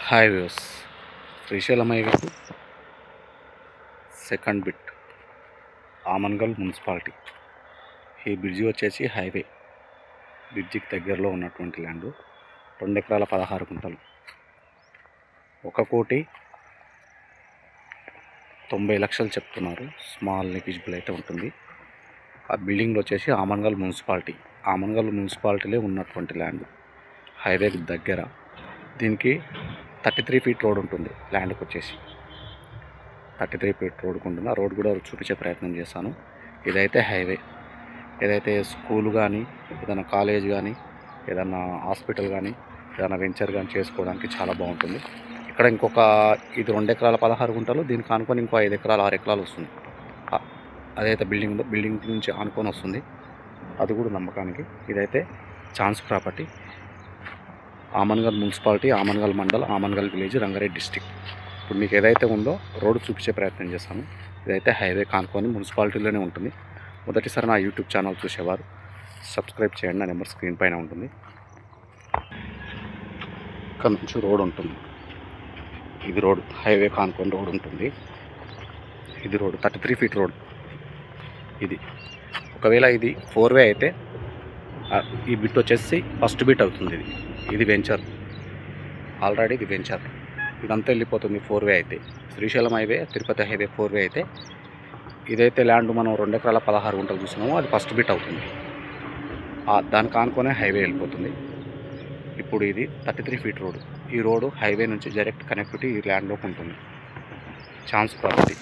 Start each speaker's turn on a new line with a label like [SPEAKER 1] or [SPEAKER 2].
[SPEAKER 1] Hi views, Srisailam హైవేకు second bit Amangal municipality. ఈ bridge వచ్చేసి హైవే బ్రిడ్జికి దగ్గరలో ఉన్నటువంటి ల్యాండ్. 2 ఎకరాల 16 గుంటలు, 1,90,00,000 చెప్తున్నారు. స్మాల్ నెగిజిబుల్ అయితే ఉంటుంది. ఆ బిల్డింగ్ వచ్చేసి ఆమన్గల్ మున్సిపాలిటీ. ఆమన్గల్ మున్సిపాలిటీలో ఉన్నటువంటి ల్యాండ్, హైవేకి దగ్గర. దీనికి 33 ఫీట్ రోడ్ ఉంటుంది. ల్యాండ్కి వచ్చేసి 33 ఫీట్ రోడ్కు ఉంటుంది. ఆ రోడ్ కూడా చూపించే ప్రయత్నం చేశాను. ఇదైతే హైవే. ఏదైతే స్కూల్ కానీ, ఏదైనా కాలేజ్ కానీ, ఏదైనా హాస్పిటల్ కానీ, ఏదైనా వెంచర్ కానీ చేసుకోవడానికి చాలా బాగుంటుంది. ఇక్కడ ఇంకొక ఇది 2 ఎకరాల 16 గుంటలు. దీనికి ఆనుకొని ఇంకో 5 ఎకరాలు 6 ఎకరాలు వస్తుంది. అదైతే బిల్డింగ్ నుంచి ఆనుకొని వస్తుంది. అది కూడా నమ్మకానికి. ఇదైతే chance property. Amangal municipality, Amangal mandal, Amangal village, Rangareddy district. ఇప్పుడు మీకు ఏదైతే ఉందో రోడ్డు చూపించే ప్రయత్నం చేస్తాను. ఇదైతే హైవే కానుకొని మున్సిపాలిటీలోనే ఉంటుంది. మొదటిసారి నా యూట్యూబ్ ఛానల్ చూసేవారు సబ్స్క్రైబ్ చేయండి. నా నెంబర్ స్క్రీన్ పైన ఉంటుంది. ఇక్కడ నుంచి రోడ్ ఉంటుంది. ఇది రోడ్, హైవే కానుకొని రోడ్ ఉంటుంది. ఇది రోడ్ 33 ఫీట్ రోడ్. ఇది ఒకవేళ ఇది 4 వే అయితే ఈ బిట్ వచ్చేసి ఫస్ట్ బిట్ అవుతుంది. ఇది వెంచర్. ఆల్రెడీ ఇది వెంచర్. ఇదంతా వెళ్ళిపోతుంది 4 వే అయితే. శ్రీశైలం హైవే, తిరుపతి హైవే 4 వే అయితే. ఇదైతే ల్యాండ్ మనం 2 ఎకరాల 16 గుంటలు చూస్తున్నామో అది ఫస్ట్ బిట్ అవుతుంది. దానికి ఆనుకొనే హైవే వెళ్ళిపోతుంది. ఇప్పుడు ఇది 33 ఫీట్ రోడ్. ఈ రోడ్డు హైవే నుంచి డైరెక్ట్ కనెక్టివిటీ ఈ ల్యాండ్లోకి ఉంటుంది. Chance property.